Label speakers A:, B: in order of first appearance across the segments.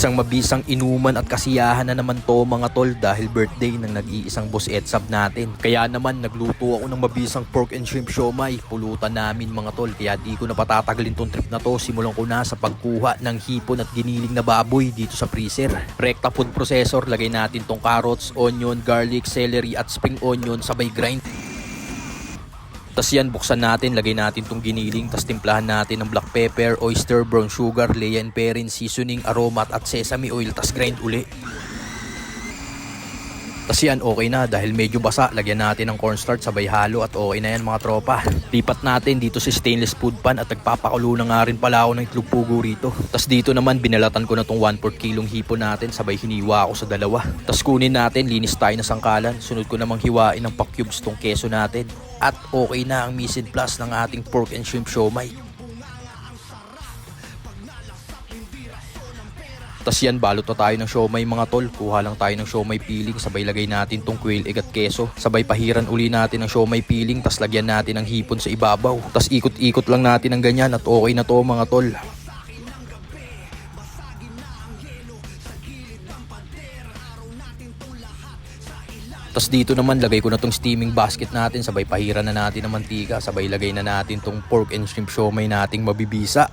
A: Isang mabisang inuman at kasiyahan na naman to mga tol dahil birthday ng nag-iisang boss Edsab natin. Kaya naman nagluto ako ng mabisang pork and shrimp siomai. Pulutan namin mga tol, kaya di ko na patatagalin tong trip na to. Simulan ko na sa pagkuha ng hipon at giniling na baboy dito sa freezer. Rekta food processor, lagay natin tong carrots, onion, garlic, celery at spring onion sabay grind. Tas yan, buksan natin, lagay natin tong giniling, tas timplahan natin ng black pepper, oyster, brown sugar, cayenne perin, seasoning, aroma at sesame oil, tas grind uli. Tas yan, okay na dahil medyo basa, lagyan natin ng cornstarch sabay halo at okay na yan mga tropa. Lipat natin dito sa stainless food pan at nagpapakulo na nga rin pala ako ng itlog pugo rito. Tas dito naman binalatan ko na tong 1/4 kilong hipon natin sabay hiniwa ako sa dalawa. Tas kunin natin, linis tayo na sangkalan, sunod ko namang hiwain ng pa-cubes tong keso natin. At okay na ang mise en place ng ating pork and shrimp siomai. Tas yan, balot na tayo ng siomai mga tol. Kuha lang tayo ng siomai peeling, sabay lagay natin tong quail egg at keso. Sabay pahiran uli natin ng siomai peeling, tas lagyan natin ng hipon sa ibabaw. Tas ikot-ikot lang natin ng ganyan at okay na to mga tol. Tas dito naman lagay ko na tong steaming basket natin, sabay pahiran na natin ng mantika, sabay lagay na natin tong pork and shrimp siomai nating mabibisa.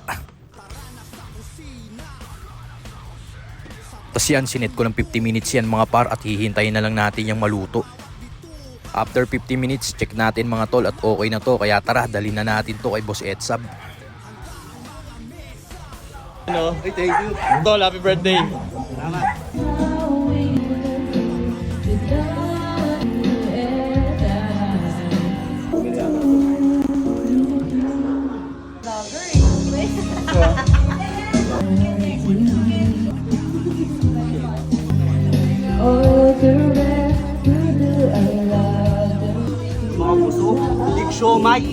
A: Tas yan, sinet ko ng 50 minutes yan mga par at hihintayin na lang natin yung maluto. After 50 minutes, check natin mga tol at okay na to, kaya tara, dalhin na natin to kay Boss Edsab.
B: Ano? Hey, thank you. Tol, happy birthday. Salamat.
C: Mga puso, big siomai.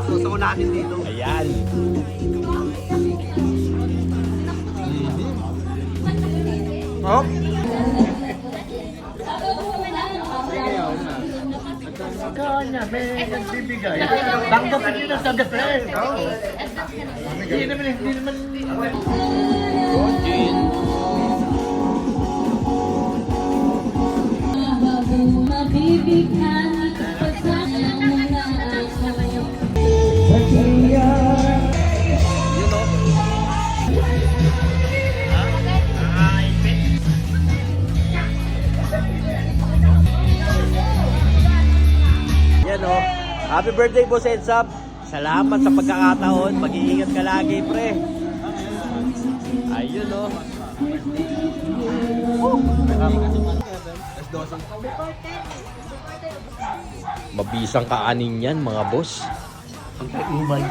C: Gusto ko natin dito.
B: Ayan.
C: Oh?
D: Kanya, may nagbibigay. Bangga pa rin ang tagapres. Hindi naman.
B: Yan o. Happy birthday, Boss Edsab. Salamat sa pagkakataon. Mag-iingat ka lagi, pre. Ayun o.
A: Mabisang kaanin yan mga boss.
C: Ang kaumay.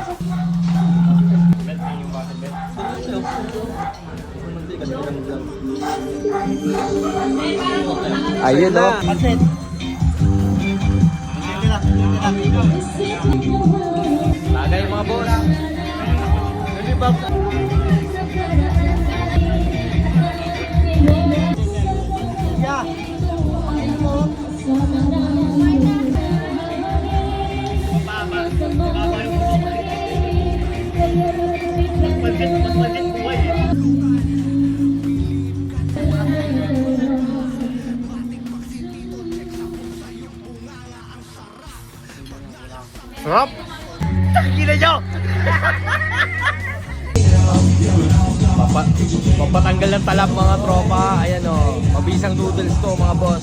A: Ayun o.
C: Pansit.
B: Tagay mga boss.
C: Sarap. Kina nyo.
B: Papatanggal ng talab mga tropa. Ayan o. Mabisang noodles to mga boss.